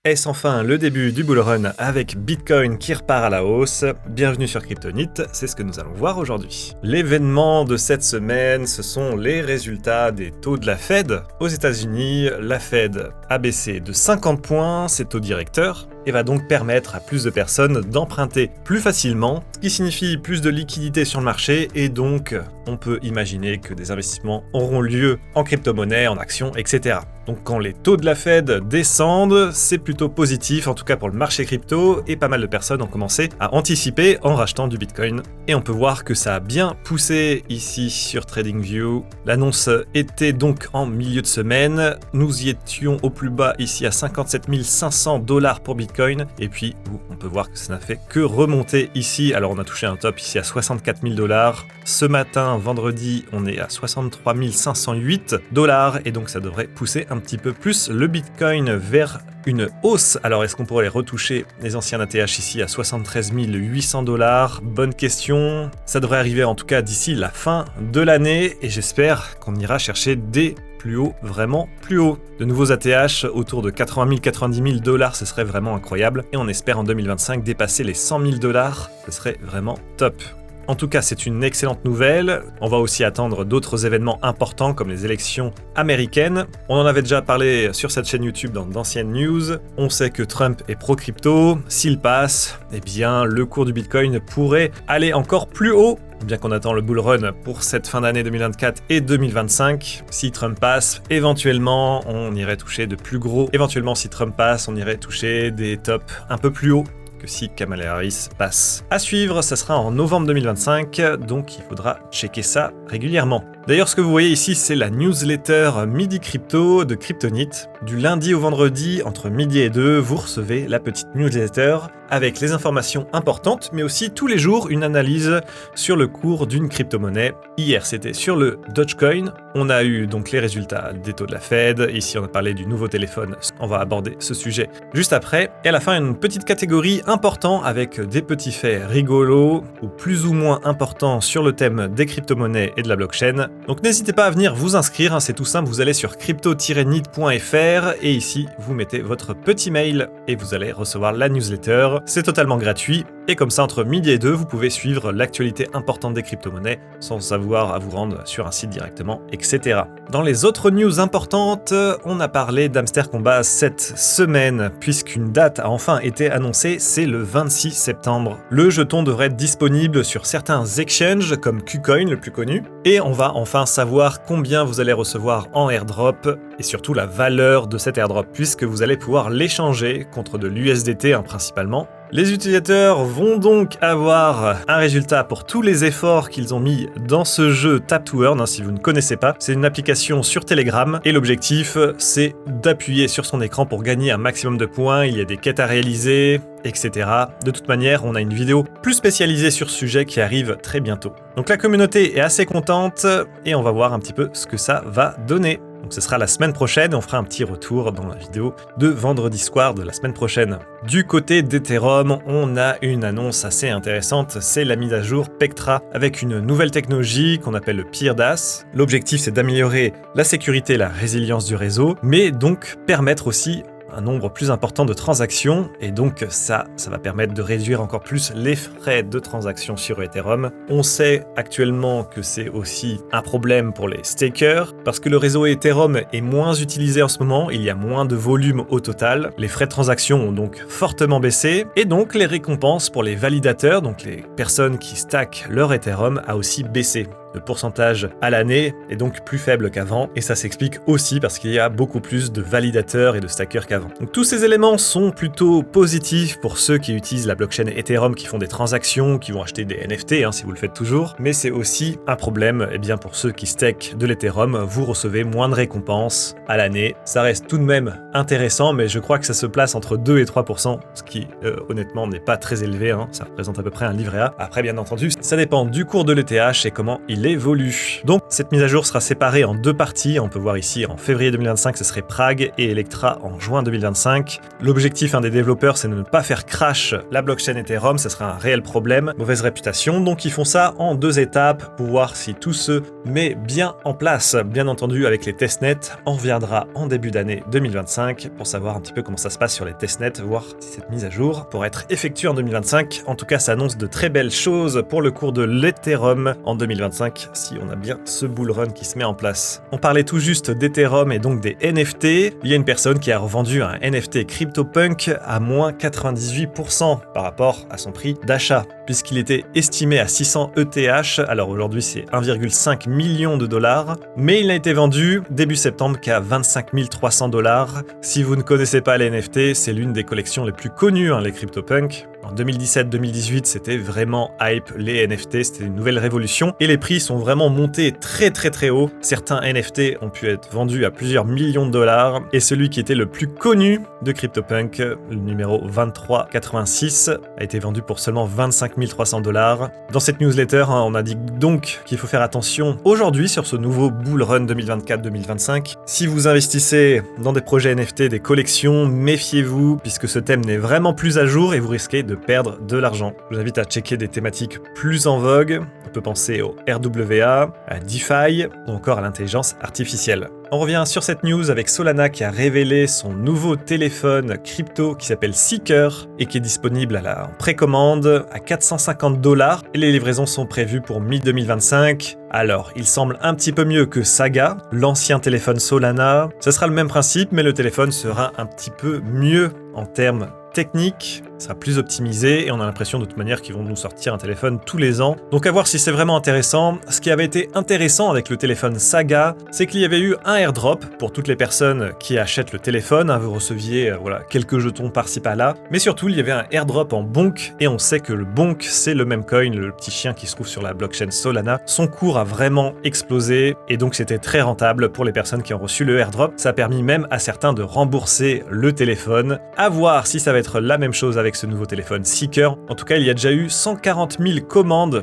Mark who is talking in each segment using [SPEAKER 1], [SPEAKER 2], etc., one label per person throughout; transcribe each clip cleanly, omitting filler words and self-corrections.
[SPEAKER 1] Est-ce enfin le début du bull run avec Bitcoin qui repart à la hausse? Bienvenue sur Kryptonit, c'est ce que nous allons voir aujourd'hui. L'événement de cette semaine, ce sont les résultats des taux de la Fed. Aux États-Unis, la Fed a baissé de 50 points ses taux directeurs et va donc permettre à plus de personnes d'emprunter plus facilement, ce qui signifie plus de liquidité sur le marché et donc on peut imaginer que des investissements auront lieu en crypto-monnaie, en actions, etc. Donc quand les taux de la Fed descendent, c'est plutôt positif, en tout cas pour le marché crypto, et pas mal de personnes ont commencé à anticiper en rachetant du Bitcoin. Et on peut voir que ça a bien poussé ici sur TradingView. L'annonce était donc en milieu de semaine, nous y étions au plus bas ici à 57 500 $ pour Bitcoin, et puis on peut voir que ça n'a fait que remonter ici. Alors on a touché un top ici à 64 000 $. Ce matin, vendredi, on est à 63 508 $, et donc ça devrait pousser un petit peu plus le Bitcoin vers une hausse. Alors est-ce qu'on pourrait retoucher les anciens ATH ici à 73 800 $? Bonne question. Ça devrait arriver en tout cas d'ici la fin de l'année et j'espère qu'on ira chercher des plus haut, vraiment plus haut. De nouveaux ATH autour de 80 000, 90 000 $, ce serait vraiment incroyable. Et on espère en 2025 dépasser les 100 000 $, ce serait vraiment top. En tout cas, c'est une excellente nouvelle. On va aussi attendre d'autres événements importants comme les élections américaines. On en avait déjà parlé sur cette chaîne YouTube dans d'anciennes news. On sait que Trump est pro-crypto. S'il passe, eh bien, le cours du Bitcoin pourrait aller encore plus haut. Bien qu'on attend le bull run pour cette fin d'année 2024 et 2025, si Trump passe, éventuellement, on irait toucher de plus gros. Éventuellement, si Trump passe, on irait toucher des tops un peu plus hauts que si Kamala Harris passe. À suivre, ça sera en novembre 2025, donc il faudra checker ça régulièrement. D'ailleurs, ce que vous voyez ici, c'est la newsletter Midi Crypto de Kryptonit. Du lundi au vendredi, entre midi et 2, vous recevez la petite newsletter avec les informations importantes, mais aussi tous les jours une analyse sur le cours d'une crypto-monnaie. Hier, c'était sur le Dogecoin. On a eu donc les résultats des taux de la Fed. Ici, on a parlé du nouveau téléphone. On va aborder ce sujet juste après. Et à la fin, une petite catégorie importante avec des petits faits rigolos ou plus ou moins importants sur le thème des crypto-monnaies et de la blockchain. Donc n'hésitez pas à venir vous inscrire, c'est tout simple, vous allez sur crypto-nit.fr et ici vous mettez votre petit mail et vous allez recevoir la newsletter. C'est totalement gratuit et comme ça entre midi et 2 vous pouvez suivre l'actualité importante des crypto-monnaies sans avoir à vous rendre sur un site directement, etc. Dans les autres news importantes, on a parlé d'Hamster Combat cette semaine puisqu'une date a enfin été annoncée, c'est le 26 septembre. Le jeton devrait être disponible sur certains exchanges comme KuCoin le plus connu et on va enfin savoir combien vous allez recevoir en airdrop et surtout la valeur de cet airdrop puisque vous allez pouvoir l'échanger contre de l'USDT principalement. Les utilisateurs vont donc avoir un résultat pour tous les efforts qu'ils ont mis dans ce jeu Tap to Earn, si vous ne connaissez pas. C'est une application sur Telegram et l'objectif c'est d'appuyer sur son écran pour gagner un maximum de points. Il y a des quêtes à réaliser, etc. De toute manière, on a une vidéo plus spécialisée sur ce sujet qui arrive très bientôt. Donc la communauté est assez contente et on va voir un petit peu ce que ça va donner. Donc ce sera la semaine prochaine et on fera un petit retour dans la vidéo de vendredi soir de la semaine prochaine. Du côté d'Ethereum, on a une annonce assez intéressante, c'est la mise à jour Pectra avec une nouvelle technologie qu'on appelle le PeerDAS. L'objectif c'est d'améliorer la sécurité et la résilience du réseau, mais donc permettre aussi un nombre plus important de transactions et donc ça va permettre de réduire encore plus les frais de transaction sur Ethereum. On sait actuellement que c'est aussi un problème pour les stakers parce que le réseau Ethereum est moins utilisé en ce moment, il y a moins de volume au total, les frais de transaction ont donc fortement baissé et donc les récompenses pour les validateurs, donc les personnes qui stackent leur Ethereum, a aussi baissé. Le pourcentage à l'année est donc plus faible qu'avant et ça s'explique aussi parce qu'il y a beaucoup plus de validateurs et de stackers qu'avant. Donc tous ces éléments sont plutôt positifs pour ceux qui utilisent la blockchain Ethereum, qui font des transactions, qui vont acheter des NFT si vous le faites toujours, mais c'est aussi un problème pour ceux qui stackent de l'Ethereum, vous recevez moins de récompenses à l'année. Ça reste tout de même intéressant, mais je crois que ça se place entre 2 et 3%, ce qui honnêtement n'est pas très élevé, ça représente à peu près un livret A. Après bien entendu, ça dépend du cours de l'ETH et comment il il évolue. Donc cette mise à jour sera séparée en deux parties. On peut voir ici en février 2025 ce serait Prague et Electra en juin 2025. L'objectif des développeurs c'est de ne pas faire crash la blockchain Ethereum, ça sera un réel problème, mauvaise réputation, donc ils font ça en deux étapes pour voir si tout se met bien en place. Bien entendu avec les testnets, on reviendra en début d'année 2025 pour savoir un petit peu comment ça se passe sur les testnets, voir si cette mise à jour pourrait être effectuée en 2025. En tout cas ça annonce de très belles choses pour le cours de l'Ethereum en 2025 si on a bien ce bull run qui se met en place. On parlait tout juste d'Ethereum et donc des NFT. Il y a une personne qui a revendu un NFT CryptoPunk à moins 98% par rapport à son prix d'achat, puisqu'il était estimé à 600 ETH, alors aujourd'hui c'est 1,5 million de dollars, mais il n'a été vendu début septembre qu'à 25 300 dollars. Si vous ne connaissez pas les NFT, c'est l'une des collections les plus connues, les CryptoPunk. En 2017-2018, c'était vraiment hype, les NFT, c'était une nouvelle révolution et les prix sont vraiment montés très haut. Certains NFT ont pu être vendus à plusieurs millions de dollars et celui qui était le plus connu de CryptoPunk, le numéro 2386, a été vendu pour seulement 25 300 dollars. Dans cette newsletter, on a dit donc qu'il faut faire attention aujourd'hui sur ce nouveau bull run 2024-2025. Si vous investissez dans des projets NFT, des collections, méfiez-vous puisque ce thème n'est vraiment plus à jour et vous risquez de perdre de l'argent. Je vous invite à checker des thématiques plus en vogue. On peut penser au RWA, à DeFi ou encore à l'intelligence artificielle. On revient sur cette news avec Solana qui a révélé son nouveau téléphone crypto qui s'appelle Seeker et qui est disponible en précommande à 450 dollars et les livraisons sont prévues pour mi-2025. Alors, il semble un petit peu mieux que Saga, l'ancien téléphone Solana. Ce sera le même principe, mais le téléphone sera un petit peu mieux en termes techniques, sera plus optimisé et on a l'impression de toute manière qu'ils vont nous sortir un téléphone tous les ans. Donc à voir si c'est vraiment intéressant. Ce qui avait été intéressant avec le téléphone Saga, c'est qu'il y avait eu un airdrop pour toutes les personnes qui achètent le téléphone. Vous receviez quelques jetons par-ci par-là. Mais surtout, il y avait un airdrop en Bonk et on sait que le Bonk, c'est le même coin, le petit chien qui se trouve sur la blockchain Solana. Son cours a vraiment explosé et donc c'était très rentable pour les personnes qui ont reçu le airdrop. Ça a permis même à certains de rembourser le téléphone. À voir si ça va être la même chose avec ce nouveau téléphone Seeker. En tout cas, il y a déjà eu 140 000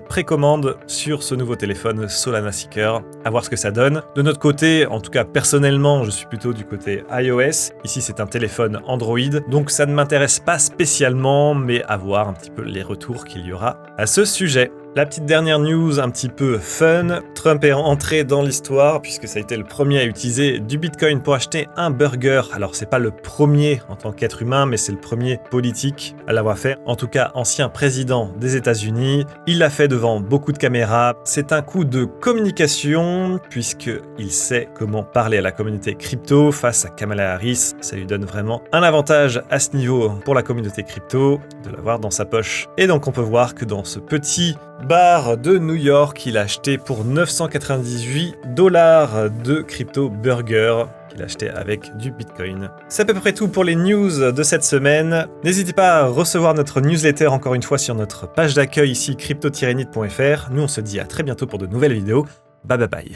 [SPEAKER 1] précommandes sur ce nouveau téléphone Solana Seeker. À voir ce que ça donne. De notre côté, en tout cas personnellement, je suis plutôt du côté iOS. Ici, c'est un téléphone Android, donc ça ne m'intéresse pas spécialement, mais à voir un petit peu les retours qu'il y aura à ce sujet. La petite dernière news un petit peu fun, Trump est entré dans l'histoire puisque ça a été le premier à utiliser du Bitcoin pour acheter un burger. Alors c'est pas le premier en tant qu'être humain, mais c'est le premier politique à l'avoir fait. En tout cas, ancien président des États-Unis. Il l'a fait devant beaucoup de caméras. C'est un coup de communication puisqu'il sait comment parler à la communauté crypto face à Kamala Harris. Ça lui donne vraiment un avantage à ce niveau pour la communauté crypto de l'avoir dans sa poche. Et donc on peut voir que dans ce petit bar de New York, il a acheté pour 998 dollars de crypto burger qu'il a acheté avec du Bitcoin. C'est à peu près tout pour les news de cette semaine. N'hésitez pas à recevoir notre newsletter encore une fois sur notre page d'accueil ici crypto-nit.fr. Nous on se dit à très bientôt pour de nouvelles vidéos. Bye bye bye.